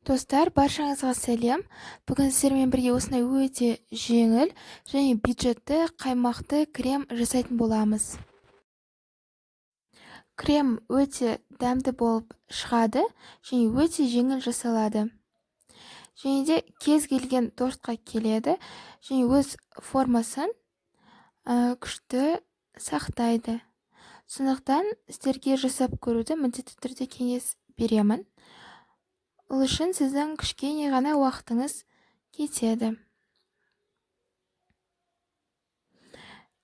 Достар, баршаңызға сәлем. Бүгін сіздермен бірге осындай өте жеңіл және бюджетті қаймақты крем жасайтын боламыз. Крем өте дәмді болып шығады және өте жеңіл жасалады. Және де кез келген тортқа келеді және өз формасын күшті сақтайды. Сондықтан сіздерге жасап көруді міндетті түрде кеңес беремін. Ол үшін сіздің кішкене ғана уақытыңыз кетеді.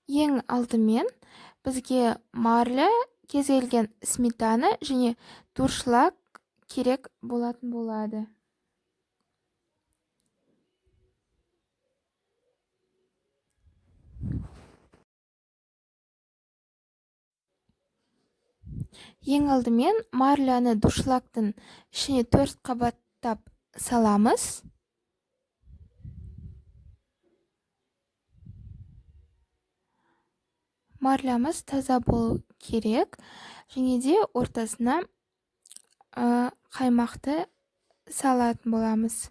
Ең алдымен бізге марля, кез келген сметана және дуршлаг керек болатын болады. Ең алдымен марляны дуршлагтың ішіне 4 қабаттап саламыз. Марлямыз таза болу керек және де ортасына қаймақты салатын боламыз.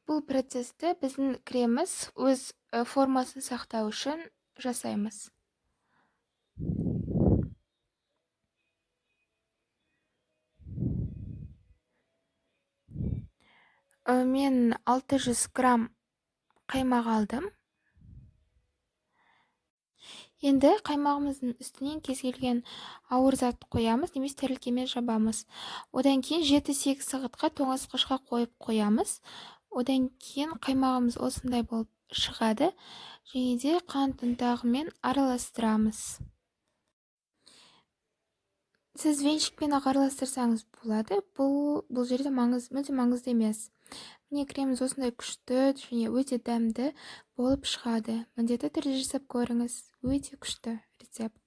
Бұл процесті біздің креміміз өз формасын сақтау үшін жасаймыз. Мен 600 грамм қаймақ алдым. Енді қаймағымыздың үстінен кез келген ауыр зат қоямыз, немесе тәрелкемен жабамыз. Одан кейін 7-8 сағатқа тоңазытқышқа қойып қоямыз. Одан кейін қаймағымыз осындай болып шығады және де қант ұнтағымен араластырамыз. Сіз венчикпен араластырсаңыз болады. Бұл жерде мүлде маңызды емес. Міне креміміз осындай күшті және өте дәмді болып шығады. Міндетті түрде жасап көріңіз. Өте күшті рецепт.